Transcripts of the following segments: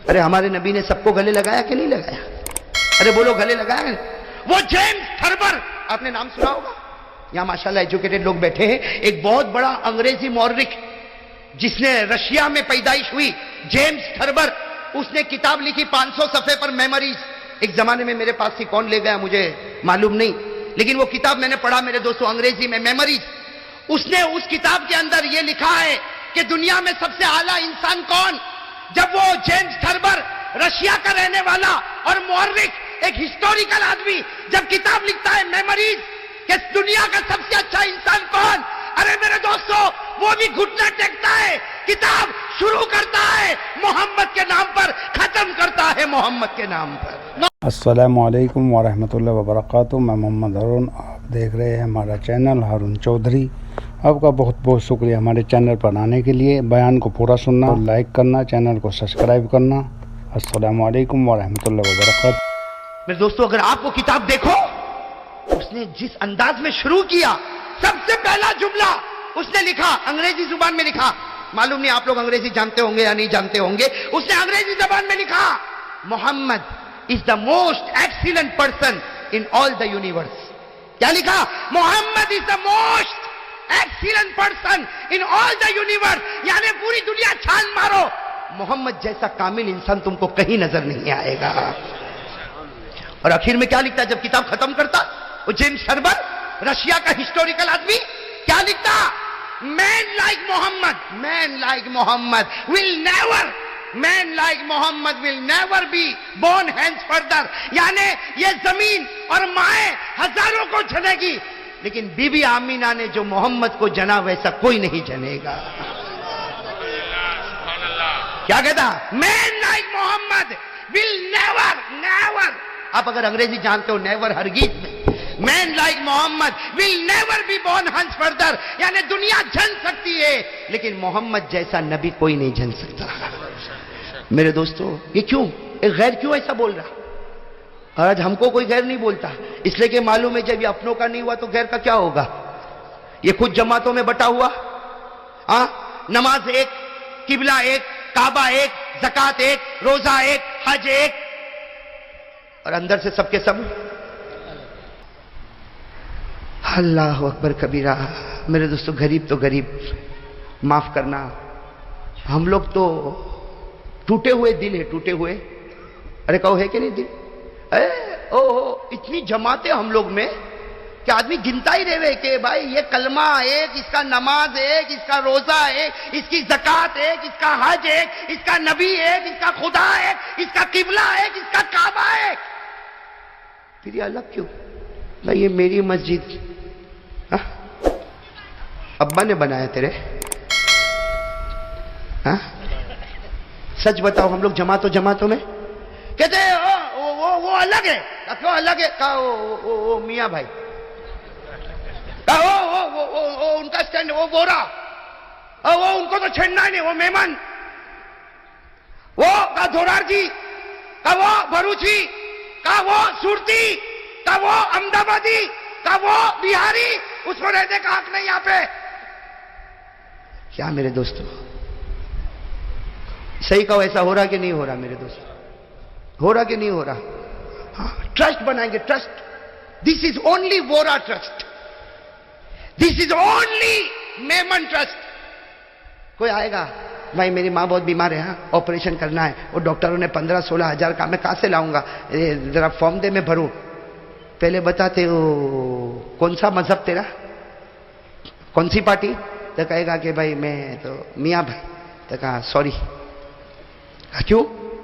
ارے ہمارے نبی نے سب کو گلے لگایا کہ نہیں لگایا؟ ارے بولو گلے لگایا؟ وہ جیمز تھربر، آپ نے نام سنا ہوگا، یہاں ماشاءاللہ ایجوکیٹڈ لوگ بیٹھے ہیں، ایک بہت بڑا انگریزی مورخ جس نے رشیا میں پیدائش ہوئی، جیمز تھربر، اس نے کتاب لکھی 500 صفحے پر، میموریز۔ ایک زمانے میں میرے پاس تھی، کون لے گیا مجھے معلوم نہیں، لیکن وہ کتاب میں نے پڑھا میرے دوستوں، انگریزی میں، میموریز۔ اس نے اس کتاب کے اندر یہ لکھا ہے کہ دنیا میں سب سے اعلیٰ انسان کون؟ جب وہ جیمز تھربر، رشیا کا رہنے والا اور مورخ، ایک ہسٹوریکل آدمی، جب کتاب لکھتا ہے میموریز کہ دنیا کا سب سے اچھا انسان کون، ارے میرے دوستو وہ بھی گھٹنا ٹیکتا ہے، کتاب شروع کرتا ہے محمد کے نام پر، ختم کرتا ہے محمد کے نام پر۔ السلام علیکم ورحمۃ اللہ وبرکاتہ، میں محمد ہارون، آپ دیکھ رہے ہیں ہمارا چینل ہارون چودھری۔ آپ کا بہت بہت شکریہ ہمارے چینل پر آنے کے لیے، بیان کو پورا سننا، لائک کرنا، چینل کو سبسکرائب کرنا۔ السلام علیکم ورحمۃ اللہ وبرکاتہ۔ میرے دوستو اگر آپ وہ کتاب دیکھو، اس نے جس انداز میں شروع کیا، سب سے پہلا جملہ اس نے لکھا، انگریزی زبان میں لکھا، معلوم نہیں آپ لوگ انگریزی جانتے ہوں گے یا نہیں جانتے ہوں گے، اس نے انگریزی زبان میں لکھا، محمد is the most excellent person in all the universe۔ کیا لکھا؟ محمد is the most excellent person in all the universe، یعنی پوری دنیا چھان مارو، محمد جیسا کامل انسان تم کو کہیں نظر نہیں آئے گا۔ اور آخر میں کیا لکھتا ہے جب کتاب ختم کرتا وہ جیمز تھربر، رشیا کا ہسٹوریکل آدمی، کیا لکھتا؟ Man like Muhammad will never be born hence further، یعنی یہ زمین اور مائیں ہزاروں کو جنے گی، لیکن بی بی آمینہ نے جو محمد کو جنا ویسا کوئی نہیں جنے گا۔ کیا کہتا؟ مین لائک محمد will never، آپ اگر انگریزی جانتے ہو، نیور ہرگز میں، man like Muhammad will never be born hence further، یعنی دنیا جن سکتی ہے لیکن محمد جیسا نبی کوئی نہیں جن سکتا۔ میرے دوستو یہ کیوں، ایک غیر کیوں ایسا بول رہا؟ آج ہم کو کوئی غیر نہیں بولتا، اس لیے کہ معلوم ہے جب یہ اپنوں کا نہیں ہوا تو غیر کا کیا ہوگا؟ یہ خود جماعتوں میں بٹا ہوا، نماز ایک، قبلہ ایک، کعبہ ایک، زکوٰۃ ایک، روزہ ایک، حج ایک، اور اندر سے سب کے سب اللہ اکبر کبیرہ۔ میرے دوستو غریب تو غریب، معاف کرنا، ہم لوگ تو ٹوٹے ہوئے دل ہے، ٹوٹے ہوئے، ارے کہو ہے کہ نہیں دل؟ اتنی جماعتیں ہم لوگ میں کہ آدمی گنتا ہی رہے کہ بھائی یہ کلمہ ایک، اس کا نماز ایک، اس کا روزہ ایک، اس کی زکوٰۃ ایک، اس کا حج ایک، اس کا نبی ایک، اس کا خدا ایک، اس کا قبلہ ایک، اس کا کعبہ ایک، پھر یہ الگ کیوں؟ بھائی یہ میری مسجد، ابا نے بنایا تیرے؟ سچ بتاؤ، ہم لوگ جماعتوں میں کہتے ہیں وہ الگ ہے، کیوں الگ ہے؟ کہا وہ میاں بھائی، کہا وہ ان کا سٹینڈ، وہ بورا، وہ ان کو تو چھڑنا ہی نہیں، وہ مہمان، وہ کہا دھورار جی، کہا وہ بھروچی، کہا وہ سورتی، کہا وہ احمد آبادی، کہا وہ بہاری، اس کو رہنے کا حق نہیں یہاں پہ۔ کیا میرے دوستو صحیح کہو، ایسا ہو رہا کہ نہیں ہو رہا؟ میرے دوست ہو رہا کہ نہیں ہو رہا؟ ٹرسٹ بنائیں گے، trust, this is only Vora trust, this is only Memon trust. کوئی آئے گا، بھائی میری ماں بہت بیمار ہے، آپریشن کرنا ہے، وہ ڈاکٹروں نے 15-16 ہزار کا، میں کہاں سے لاؤں گا؟ ذرا فارم دے میں بھروں، پہلے بتاتے ہو کون سا مذہب تیرا، کون سی پارٹی؟ تو کہے گا کہ بھائی میں تو میاں بھائی، تو کہا سوری، کیوں؟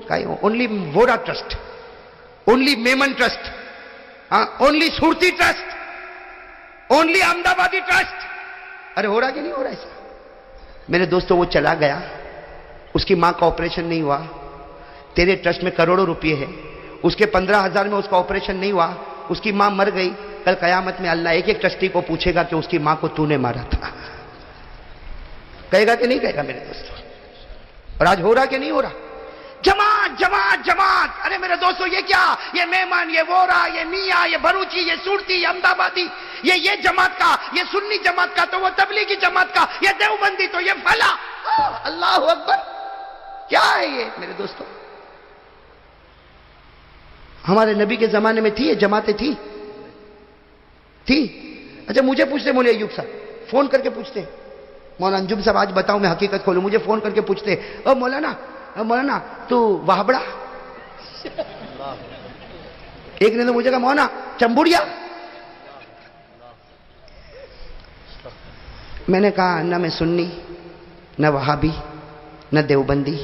کہا only Vora trust, only Memon trust, only Surti trust, only Ahmedabadi trust. ارے ہو رہا کہ نہیں ہو رہا ایسا؟ میرے دوستو وہ چلا گیا، اس کی ماں کا آپریشن نہیں ہوا، تیرے ٹرسٹ میں کروڑوں روپے ہے، اس کے 15,000 میں اس کا آپریشن نہیں ہوا، اس کی ماں مر گئی، کل قیامت میں اللہ ایک ٹرسٹی کو پوچھے گا کہ اس کی ماں کو تو نے مارا تھا، کہے گا کہ نہیں کہے گا میرے دوستو؟ اور آج ہو رہا کہ نہیں ہو رہا؟ جماعت، ارے میرے دوستو یہ کیا؟ یہ مہمان، یہ وورا، یہ میاں، یہ بھروچی، یہ سورتی، یہ احمد آبادی، یہ جماعت کا، یہ سنی جماعت کا، تو وہ تبلیغی جماعت کا، یہ دیوبندی، تو یہ فلاں، اللہ اکبر، کیا ہے یہ میرے دوستو؟ ہمارے نبی کے زمانے میں تھی یہ جماعتیں تھی؟ اچھا مجھے پوچھتے مولوی ایوب صاحب، فون کر کے پوچھتے مولانا انجم صاحب آج بتاؤں میں حقیقت کھولوں، مجھے فون کر کے پوچھتے او مولانا تو وہابڑا، ایک نے تو مجھے کہا مولانا چمبوڑیا، میں نے کہا نہ میں سنی، نہ وہابی، نہ دیوبندی،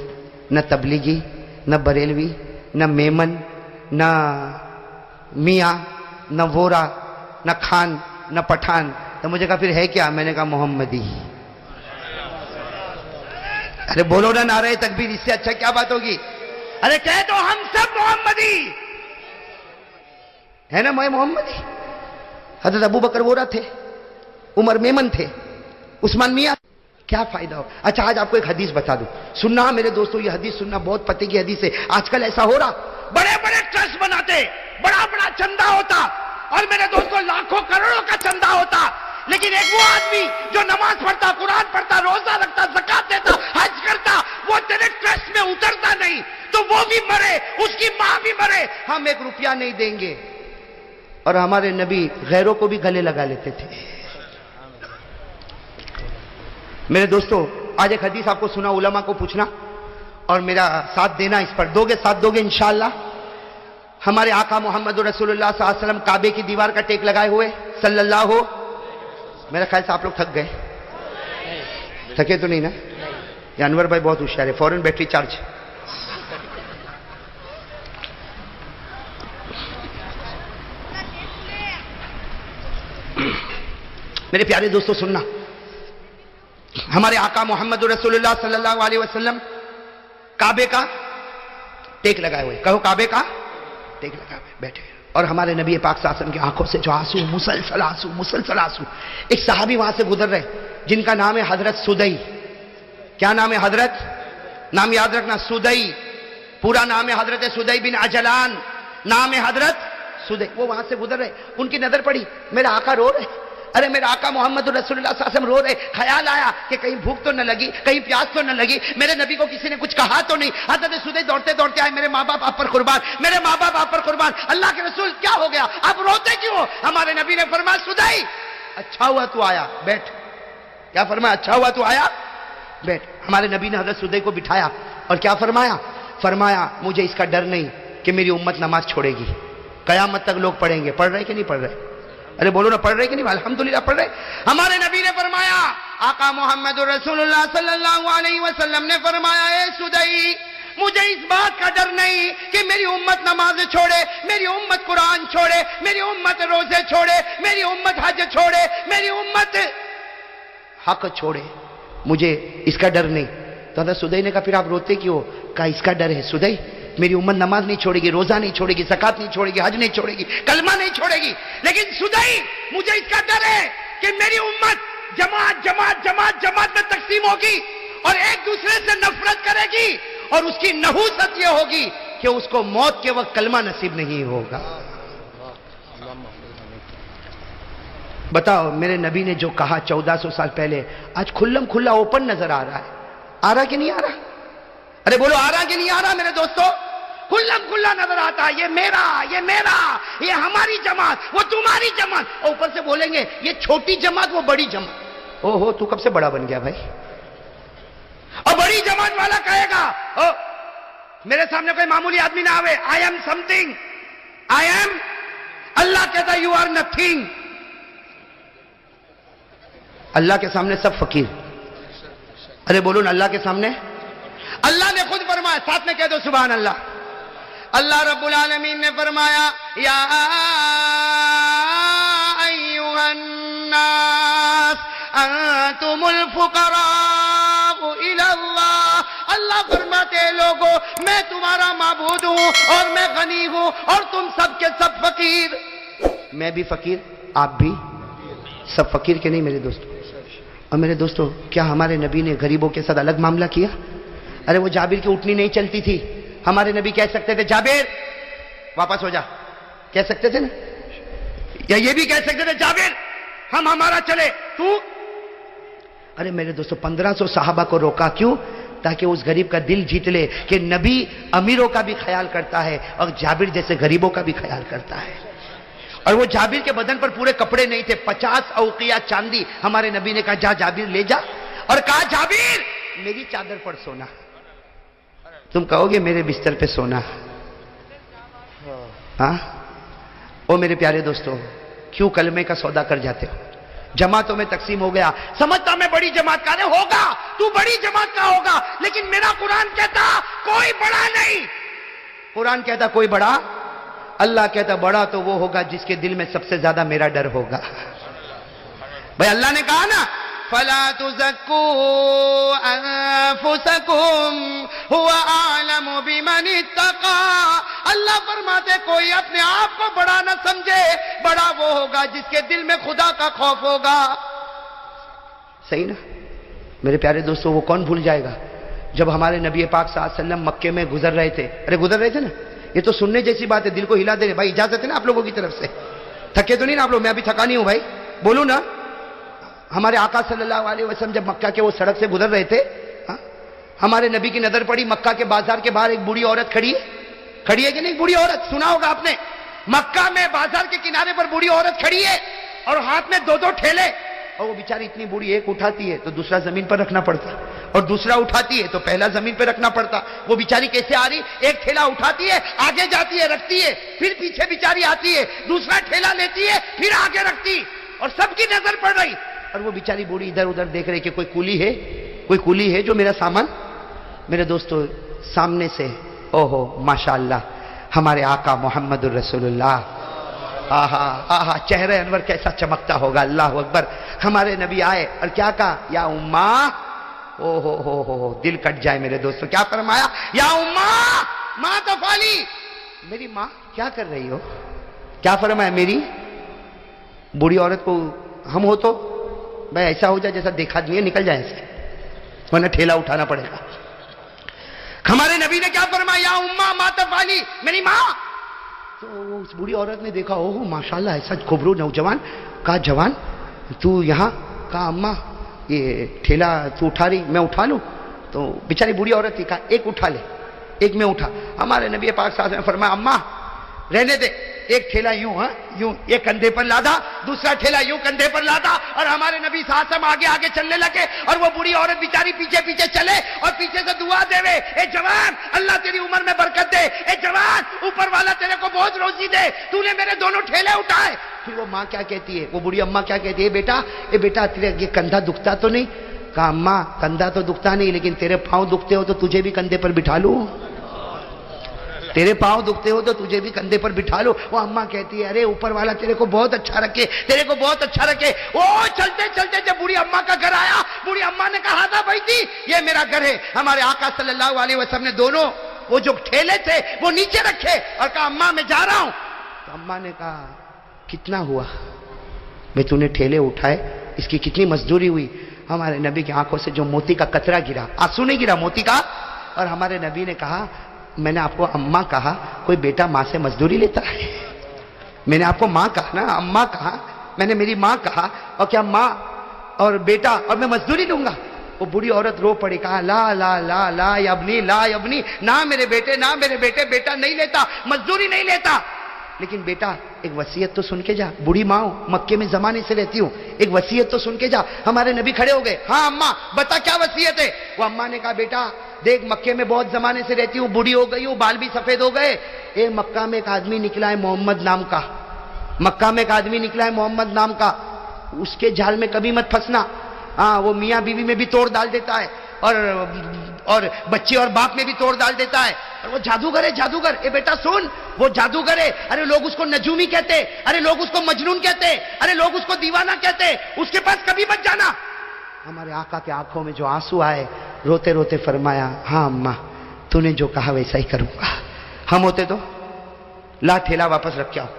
نہ تبلیغی، نہ بریلوی، نہ میمن، نہ میاں، نہ وورا، نہ خان، نہ پٹھان، تو مجھے کہا پھر ہے کیا؟ میں نے کہا محمدی۔ ارے بولو نا نعرہ تکبیر، اس سے اچھا کیا بات ہوگی؟ ارے کہہ تو ہم سب محمدی ہے نا، میں محمدی۔ حضرت ابو بکر وورا تھے، عمر میمن تھے، عثمان میاں، کیا فائدہ ہو؟ اچھا آج آپ کو ایک حدیث بتا دوں، سننا میرے دوستو، یہ حدیث سننا، بہت پتے کی حدیث ہے۔ آج کل ایسا ہو رہا، بڑے بڑے ٹرسٹ بناتے، بڑا بڑا چندہ ہوتا، اور میرے دوستو لاکھوں کروڑوں کا چندہ ہوتا، لیکن ایک وہ آدمی جو نماز پڑھتا، قرآن پڑھتا، روزہ رکھتا، زکات دیتا، حج کرتا، وہ تیرے ٹرسٹ میں اترتا نہیں، تو وہ بھی مرے، اس کی ماں بھی مرے، ہم ایک روپیہ نہیں دیں گے۔ اور ہمارے نبی غیروں کو بھی گلے لگا لیتے تھے۔ میرے دوستو آج ایک حدیث آپ کو سنا، علماء کو پوچھنا اور میرا ساتھ دینا، اس پر ساتھ دو گے انشاءاللہ۔ ہمارے آقا محمد رسول اللہ صلی اللہ علیہ وسلم کعبے کی دیوار کا ٹیک لگائے ہوئے صلی اللہ ہو، میرا خیال سے آپ لوگ تھک گئے، تھکے تو نہیں نا؟ یہ انور بھائی بہت ہوشیار ہے، فوراً بیٹری چارج۔ میرے پیارے دوستو سننا، ہمارے آقا محمد رسول اللہ صلی اللہ علیہ وسلم کعبے کا ٹیک لگائے ہوئے، کہو کعبے کا ٹیک لگائے ہوئے بیٹھے، اور ہمارے نبی پاک صلی اللہ علیہ وسلم کی آنکھوں سے جو آنسو، مسلسل آنسو۔ ایک صحابی وہاں سے گزر رہے جن کا نام ہے حضرت سدئی۔ کیا نام ہے حضرت؟ نام یاد رکھنا، سدئی، پورا نام ہے حضرت سدئی بن عجلان، نام ہے حضرت سدئی۔ وہ وہاں سے گزر رہے، ان کی نظر پڑی میرا آقا رو رہے، ارے میرا آقا محمد رسول اللہ صلی اللہ علیہ وسلم رو رہے، خیال آیا کہ کہیں بھوک تو نہ لگی، کہیں پیاس تو نہ لگی، میرے نبی کو کسی نے کچھ کہا تو نہیں۔ حضرت سدئی دوڑتے دوڑتے آئے، میرے ماں باپ آپ پر قربان، میرے ماں باپ آپ پر قربان، اللہ کے رسول کیا ہو گیا، آپ روتے کیوں؟ ہمارے نبی نے فرمایا سدئی اچھا ہوا تو آیا، بیٹھ۔ کیا فرمایا؟ اچھا ہوا تو آیا، بیٹھ۔ ہمارے نبی نے حضرت سدئی کو بٹھایا اور کیا فرمایا مجھے اس کا ڈر نہیں کہ میری امت نماز چھوڑے گی، قیامت تک لوگ پڑھیں گے۔ پڑھ رہے کہ نہیں پڑھ رہے؟ ارے بولو نا، پڑھ رہے کہ نہیں؟ الحمدللہ پڑھ رہے۔ ہمارے نبی نے فرمایا، آقا محمد رسول اللہ صلی اللہ علیہ وسلم نے فرمایا، اے سدئی مجھے اس بات کا ڈر نہیں کہ میری امت نماز چھوڑے، میری امت قرآن چھوڑے، میری امت روزے چھوڑے، میری امت حج چھوڑے، میری امت حق چھوڑے، مجھے اس کا ڈر نہیں۔ تو حضرت سدئی نے کہا پھر آپ روتے کیوں؟ کہا اس کا ڈر ہے سدئی، میری امت نماز نہیں چھوڑے گی، روزہ نہیں چھوڑے گی، زکات نہیں چھوڑے گی، حج نہیں چھوڑے گی، کلمہ نہیں چھوڑے گی، لیکن سدئی مجھے اس کا ڈر ہے کہ میری امت جماعت میں تقسیم ہوگی اور ایک دوسرے سے نفرت کرے گی، اور اس کی نحوست یہ ہوگی کہ اس کو موت کے وقت کلمہ نصیب نہیں ہوگا۔ بتاؤ میرے نبی نے جو کہا 1400 سال پہلے آج کھلم کھلا اوپن نظر آ رہا ہے، آ رہا کہ نہیں آ رہا؟ ارے بولو آ رہا کہ نہیں آ رہا میرے دوستو؟ کھلم کھلا نظر آتا ہے، یہ میرا، یہ ہماری جماعت، وہ تمہاری جماعت، اور اوپر سے بولیں گے یہ چھوٹی جماعت، وہ بڑی جماعت۔ او ہو تو کب سے بڑا بن گیا بھائی؟ اور بڑی جماعت والا کہے گا میرے سامنے کوئی معمولی آدمی نہ آوے، آئی ایم سم تھنگ، اللہ کہتا یو آر نتھنگ۔ اللہ کے سامنے سب فقیر۔ ارے بولو نا، اللہ کے سامنے اللہ نے خود فرمایا، ساتھ میں کہہ دو سبحان اللہ۔ اللہ رب العالمین نے فرمایا، یا ایھا الناس انتم الفقراء الی اللہ۔ اللہ فرماتے ہیں لوگوں میں تمہارا معبود ہوں اور میں غنی ہوں اور تم سب کے سب فقیر۔ میں بھی فقیر، آپ بھی سب فقیر کے نہیں میرے دوستو؟ اور میرے دوستو کیا ہمارے نبی نے غریبوں کے ساتھ الگ معاملہ کیا؟ ارے وہ جابر کی اٹھنی نہیں چلتی تھی، ہمارے نبی کہہ سکتے تھے جابر واپس ہو جا، کہہ سکتے تھے نا؟ یا یہ بھی کہہ سکتے تھے جابر ہمارا چلے تو؟ ارے میرے دوستو 1500 صحابہ کو روکا، کیوں؟ تاکہ اس غریب کا دل جیت لے کہ نبی امیروں کا بھی خیال کرتا ہے اور جابر جیسے غریبوں کا بھی خیال کرتا ہے. اور وہ جابر کے بدن پر پورے کپڑے نہیں تھے, 50 اوقیہ چاندی. ہمارے نبی نے کہا جا جابر لے جا, اور کہا جابر میری چادر پر سونا. تم کہو گے میرے بستر پہ سونا. ہاں او میرے پیارے دوستو, کیوں کلمے کا سودا کر جاتے ہو؟ جماعتوں میں تقسیم ہو گیا, سمجھتا میں بڑی جماعت کا. ارے ہوگا, تو بڑی جماعت کا ہوگا, لیکن میرا قرآن کہتا کوئی بڑا نہیں. قرآن کہتا کوئی بڑا, اللہ کہتا بڑا تو وہ ہوگا جس کے دل میں سب سے زیادہ میرا ڈر ہوگا. بھائی اللہ نے کہا نا فَلَا تُزَكُّوا أَنفُسَكُمْ هُوَ أَعْلَمُ بِمَنِ اتَّقَىٰ. اللہ فرماتے کوئی اپنے آپ کو بڑا نہ سمجھے, بڑا وہ ہوگا جس کے دل میں خدا کا خوف ہوگا. صحیح نا میرے پیارے دوستو؟ وہ کون بھول جائے گا جب ہمارے نبی پاک صلی اللہ علیہ وسلم مکے میں گزر رہے تھے. ارے گزر رہے تھے نا, یہ تو سننے جیسی بات ہے, دل کو ہلا دے رہے. بھائی اجازت ہے نا آپ لوگوں کی طرف سے؟ تھکے تو نہیں نا آپ لوگ؟ میں ابھی تھکا نہیں ہوں بھائی, بولوں نا. ہمارے آقا صلی اللہ علیہ وسلم جب مکہ کے وہ سڑک سے گزر رہے تھے, ہمارے نبی کی نظر پڑی مکہ کے بازار کے باہر ایک بوڑھی عورت کھڑی ہے کہ نہیں؟ بوڑھی عورت سنا ہوگا آپ نے, مکہ میں بازار کے کنارے پر بوڑھی عورت کھڑی ہے اور ہاتھ میں 2 ٹھیلے. اور وہ بیچاری اتنی بوڑھی, ایک اٹھاتی ہے تو دوسرا زمین پر رکھنا پڑتا, اور دوسرا اٹھاتی ہے تو پہلا زمین پہ رکھنا پڑتا. وہ بیچاری کیسے آ رہی؟ ایک ٹھیلا اٹھاتی ہے, آگے جاتی ہے, رکھتی ہے, پھر پیچھے بیچاری آتی ہے, دوسرا ٹھیلا لیتی ہے, پھر آگے رکھتی, اور سب کی نظر پڑ رہی. اور وہ بیچاری بوڑھی ادھر ادھر دیکھ رہی کہ کوئی کولی ہے جو میرا سامان. میرے دوستو سامنے سے اوہو ماشاءاللہ ہمارے آقا محمد الرسول اللہ, آہا آہا چہرہ انور کیسا چمکتا ہوگا, اللہ اکبر. ہمارے نبی آئے اور کیا کہا؟ یا اماں. او ہو دل کٹ جائے میرے دوستو. کیا فرمایا؟ یا اماں ما تفعلی, میری ماں کیا کر رہی ہو؟ کیا فرمایا؟ میری بوڑھی عورت کو ہم ہو تو بھائی ایسا ہو جائے جیسا دیکھا نہیں ہے, نکل جائے سے, ورنہ ٹھیلا اٹھانا پڑے گا. ہمارے نبی نے کیا فرمایا؟ یا اماں ما تفعلی, میری ماں. تو اس بوڑھی عورت نے دیکھا اوہ ماشاءاللہ ایسا کھبرو نوجوان. کہا جوان تو یہاں؟ کہا اماں یہ ٹھیلا تو اٹھا رہی, میں اٹھا لوں؟ تو بیچاری بوڑھی عورت تھی, کہا ایک اٹھا لے, ایک میں اٹھا. ہمارے نبی پاک صلی اللہ علیہ وسلم نے فرمایا اماں رہنے دے, ایک ٹھیلا یوں, یوں ایک کندھے پر لادا, دوسرا ٹھیلا یوں کندھے پر لادا, اور ہمارے نبی صلی اللہ علیہ وسلم آگے آگے چلنے لگے, اور وہ بوڑھی عورت بیچاری پیچھے پیچھے چلے اور پیچھے سے دعا دے وے, اے جوان اللہ تیری عمر میں برکت دے, اے جوان اوپر والا تیرے کو بہت روزی دے, تو نے میرے دونوں ٹھیلے اٹھائے. پھر وہ ماں کیا کہتی ہے, وہ بوڑھی اماں کیا کہتی ہے؟ اے بیٹا تیرے یہ کندھا دکھتا تو نہیں؟ کہا اماں کندھا تو دکھتا نہیں, لیکن تیرے پاؤں دکھتے ہو تو تجھے بھی کندھے پر بٹھا لوں. تیرے پاؤں دکھتے ہو تو تجھے بھی کندھے پر بٹھا لو. وہ اماں کہتی ہے ارے اوپر والا تیرے کو بہت اچھا رکھے, تیرے کو بہت اچھا رکھے. وہ چلتے چلتے جب بوڑھی اماں کا گھر آیا, بوڑھی اماں نے کہا تھا بھائی تھی یہ میرا گھر ہے. ہمارے آقا صلی اللہ علیہ وسلم نے دونوں وہ جو ٹھیلے تھے وہ نیچے رکھے اور کہا اماں میں جا رہا ہوں. تو اماں نے کہا کتنا ہوا بھائی تو نے ٹھیلے اٹھائے, اس کی کتنی مزدوری ہوئی؟ ہمارے نبی کی آنکھوں سے جو موتی کا قطرہ گرا, آنسو نہیں گرا, موتی کا. اور ہمارے نبی نے کہا میں نے آپ کو اماں کہا, کوئی بیٹا ماں سے مزدوری لیتا ہے؟ میں نے آپ کو ماں کہا نا, اماں کہا, میں نے میری ماں کہا, اور کیا ماں اور بیٹا اور میں مزدوری لوں گا؟ وہ بوڑھی عورت رو پڑی, کہا لا لا لا لا ابنی, لا ابنی, نہ میرے بیٹے, نہ میرے بیٹے, بیٹا نہیں لیتا, مزدوری نہیں لیتا. لیکن بیٹا ایک وصیت تو سن کے جا, بوڑھی ماں ہوں, مکے میں زمانے سے رہتی ہوں, ایک وصیت تو سن کے جا. ہمارے نبی کھڑے ہو گئے, ہاں اماں بتا کیا وصیت ہے؟ وہ اماں نے کہا بیٹا دیکھ مکے میں بہت زمانے سے رہتی ہوں, بوڑھی ہو گئی ہوں, بال بھی سفید ہو گئے. مکہ میں ایک آدمی نکلا ہے محمد نام کا, مکہ میں ایک آدمی نکلا ہے محمد نام کا, اس کے جال میں کبھی مت پھنسنا. ہاں وہ میاں بیوی میں بھی توڑ ڈال دیتا ہے, اور بچے اور باپ میں بھی توڑ ڈال دیتا ہے, اور وہ جادوگر ہے, جادوگر. اے بیٹا سن, وہ جادوگر ہے. ارے لوگ اس کو نجومی کہتے, ارے لوگ اس کو مجنون کہتے, ارے لوگ اس کو دیوانہ کہتے, اس کے پاس کبھی مت جانا. ہمارے آقا کے آنکھوں میں جو آنسو آئے, روتے روتے فرمایا ہاں اماں تو نے جو کہا ویسا ہی کروں گا. ہم ہوتے تو لا ٹھیلا واپس رکھ کے آؤ,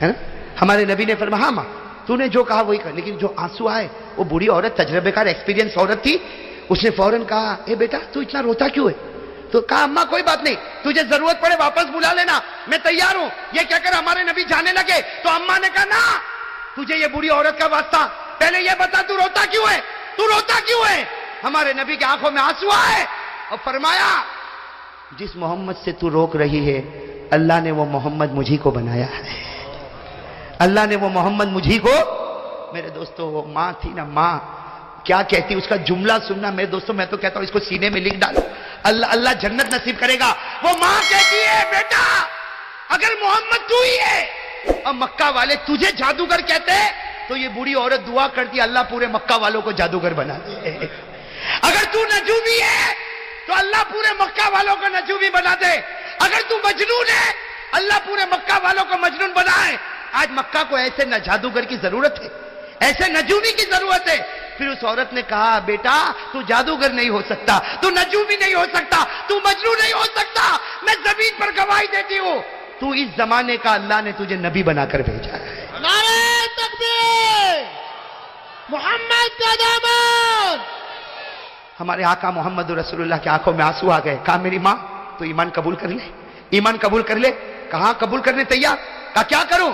ہے نا. ہمارے نبی نے فرمایا ہاں ماں تو نے جو کہا وہی کر. لیکن جو آنسو آئے, وہ بوڑھی عورت تجربے کار ایکسپیرینس عورت تھی, اس نے فوراً کہا اے بیٹا تو اتنا روتا کیوں ہے؟ تو کہا اماں کوئی بات نہیں, تجھے ضرورت پڑے واپس بلا لینا, میں تیار ہوں. یہ کہہ کر ہمارے نبی جانے لگے تو اماں نے کہا نا تجھے یہ بوڑھی عورت کا واسطہ, پہلے یہ بتا تو روتا کیوں ہے, تو روتا کیوں ہے؟ ہمارے نبی کی آنکھوں میں آنسو آئے اور فرمایا جس محمد سے تو روک رہی ہے اللہ نے وہ محمد مجھی کو بنایا ہے، اللہ نے وہ محمد مجھی کو. میرے دوستو وہ ماں تھی نا، ماں کیا کہتی، اس کا جملہ سننا میرے دوستو، میں تو کہتا ہوں اس کو سینے میں لکھ ڈالو، اللہ جنت نصیب کرے گا. وہ ماں کہتی ہے بیٹا اگر محمد تو ہی ہے اور مکہ والے تجھے جادوگر کہتے تو یہ بوڑھی عورت دعا کرتی اللہ پورے مکہ والوں کو جادوگر بنا دے. اگر تو نجومی ہے تو اللہ پورے مکہ والوں کو نجومی بنا دے. اگر تو مجنون ہے اللہ پورے مکہ والوں کو مجنون بنائے. آج مکہ کو ایسے نہ جادوگر کی ضرورت ہے، ایسے نجومی کی ضرورت ہے. پھر اس عورت نے کہا بیٹا تو جادوگر نہیں ہو سکتا، تو نجومی نہیں ہو سکتا، تو مجنون نہیں ہو سکتا. میں زمین پر گواہی دیتی ہوں تو اس زمانے کا اللہ نے تجھے نبی بنا کر بھیجا ہے. نعرہ تکبیر، محمد کا دامن. ہمارے آقا محمد رسول اللہ کی آنکھوں میں آنسو آ گئے. کہا میری ماں تو ایمان قبول کر لے، ایمان قبول کر لے. کہاں قبول کرنے تیار؟ کہا کیا کروں؟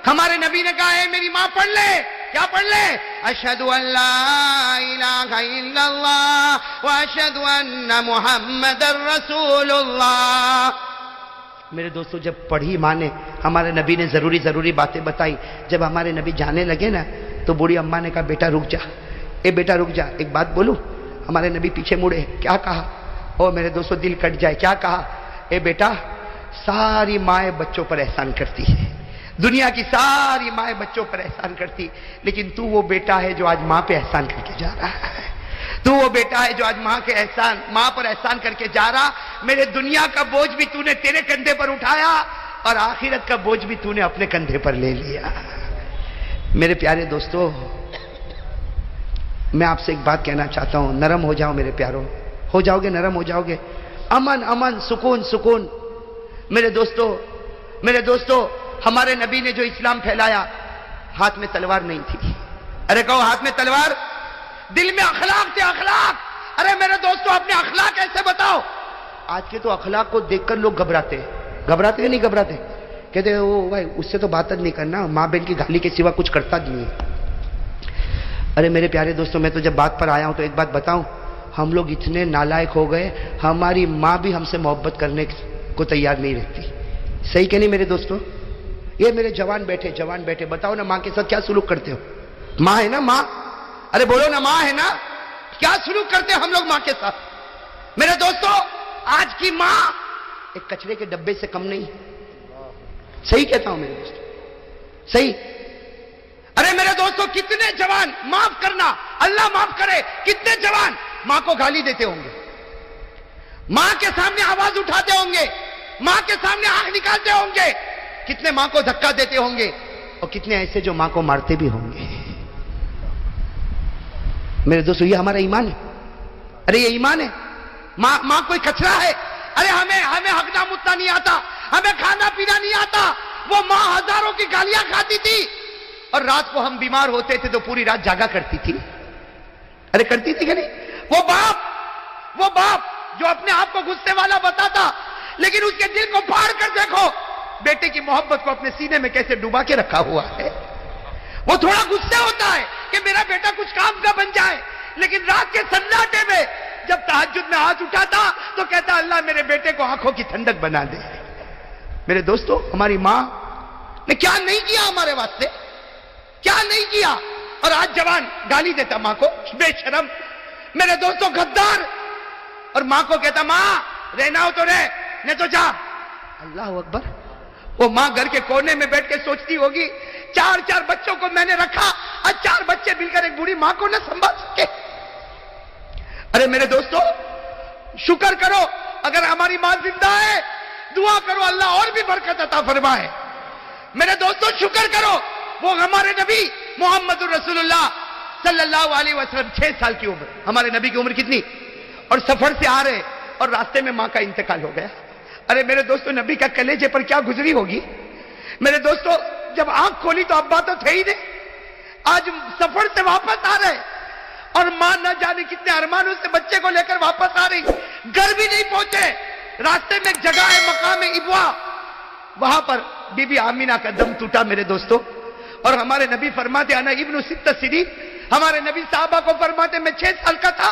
ہمارے نبی نے کہا ہے میری ماں پڑھ لے. کیا پڑھ لے؟ اشہد ان لا الہ الا اللہ واشہد ان محمد رسول اللہ. میرے دوستو جب پڑھی ماں نے، ہمارے نبی نے ضروری باتیں بتائی. جب ہمارے نبی جانے لگے نا تو بوڑھی اماں نے کہا بیٹا رک جا، اے بیٹا رک جا، ایک بات بولوں. ہمارے نبی پیچھے مڑے. کیا کہا؟ او میرے دوستو دل کٹ جائے. کیا کہا؟ اے بیٹا ساری مائیں بچوں پر احسان کرتی ہے، دنیا کی ساری مائیں بچوں پر احسان کرتی، لیکن تو وہ بیٹا ہے جو آج ماں پہ احسان کر کے جا رہا ہے. تو وہ بیٹا ہے جو آج ماں پر احسان کر کے جا رہا. میرے دنیا کا بوجھ بھی تو نے تیرے کندھے پر اٹھایا اور آخرت کا بوجھ بھی تو نے اپنے کندھے پر لے لیا. میرے پیارے دوستو میں آپ سے ایک بات کہنا چاہتا ہوں، نرم ہو جاؤ میرے پیاروں. ہو جاؤ گے؟ نرم ہو جاؤ گے؟ امن سکون. میرے دوستو ہمارے نبی نے جو اسلام پھیلایا ہاتھ میں تلوار نہیں تھی. ارے کہو ہاتھ میں تلوار، دل میں اخلاق تھے، اخلاق. ارے میرے دوستو اپنے اخلاق ایسے بتاؤ. آج کے تو اخلاق کو دیکھ کر لوگ گھبراتے کہ نہیں گھبراتے؟ کہتے ہیں وہ بھائی اس سے تو بات نہیں کرنا، ماں بہن کی گالی کے سوا کچھ کرتا نہیں ہے. ارے میرے پیارے دوستو میں تو جب بات پر آیا ہوں تو ایک بات بتاؤں، ہم لوگ اتنے نالائق ہو گئے ہماری ماں بھی ہم سے محبت کرنے کو تیار نہیں رہتی. صحیح کہ نہیں میرے دوستو؟ یہ میرے جوان بیٹھے بتاؤ نا ماں کے ساتھ کیا سلوک کرتے ہو؟ ماں ہے نا ماں؟ ارے بولو نا ماں ہے نا؟ کیا سلوک کرتے ہیں ہم لوگ ماں کے ساتھ؟ میرے دوستو آج کی ماں ایک کچرے کے ڈبے سے کم نہیں. صحیح کہتا ہوں میرے دوستو، صحیح. ارے میرے دوستو کتنے جوان، معاف کرنا اللہ معاف کرے، کتنے جوان ماں کو گالی دیتے ہوں گے، ماں کے سامنے آواز اٹھاتے ہوں گے، ماں کے سامنے آنکھ نکالتے ہوں گے، کتنے ماں کو دھکا دیتے ہوں گے اور کتنے ایسے جو ماں کو مارتے بھی ہوں گے. میرے دوستو یہ ہمارا ایمان ہے. ارے یہ ایمان ہے. ماں کوئی کچرا ہے؟ ارے ہمیں حقنا متنا نہیں آتا، ہمیں کھانا پینا نہیں آتا. وہ ماں ہزاروں کی گالیاں کھاتی تھی اور رات کو ہم بیمار ہوتے تھے تو پوری رات جاگا کرتی تھی. ارے کرتی تھی کہ نہیں؟ وہ باپ جو اپنے آپ کو غصے والا بتاتا لیکن اس کے دل کو پھاڑ کر دیکھو بیٹے کی محبت کو اپنے سینے میں کیسے ڈوبا کے رکھا ہوا ہے. وہ تھوڑا غصے ہوتا ہے کہ میرا بیٹا کچھ کام کا بن جائے، لیکن رات کے سناٹے میں جب تہجد میں ہاتھ اٹھاتا تو کہتا اللہ میرے بیٹے کو آنکھوں کی ٹھنڈک بنا دے. میرے دوستو ہماری ماں نے کیا نہیں کیا ہمارے واسطے، کیا نہیں کیا. اور آج جوان گالی دیتا ماں کو، بے شرم. میرے دوستو غدار. اور ماں کو کہتا ماں رہنا ہو تو رہ، نہیں تو جا. اللہ اکبر. وہ ماں گھر کے کونے میں بیٹھ کے سوچتی ہوگی 4 بچوں کو میں نے رکھا، آج 4 بچے مل کر ایک بوڑھی ماں کو نہ سنبھال سکے. ارے میرے دوستو شکر کرو اگر ہماری ماں زندہ ہے، دعا کرو اللہ اور بھی برکت عطا فرمائے. میرے دوستو شکر کرو وہ ہمارے نبی محمد رسول اللہ صلی اللہ علیہ وسلم 6 سال کی عمر، ہمارے نبی کی عمر کتنی؟ اور سفر سے آ رہے اور راستے میں ماں کا انتقال ہو گیا. ارے میرے دوستو نبی کا کلیجے پر کیا گزری ہوگی. میرے دوستو جب آنکھ کھولی تو ابا تو تھے ہی نہیں، آج سفر سے واپس آ رہے اور ماں نہ جانے کتنے ارمانوں سے بچے کو لے کر واپس آ رہی. گھر بھی نہیں پہنچے، راستے میں ایک جگہ ہے مقام ابوا، وہاں پر بی بی آمینہ کا دم ٹوٹا میرے دوستو. اور ہمارے نبی فرماتے انا ابن 6 سنین، ہمارے نبی صحابہ کو فرماتے میں 6 سال کا تھا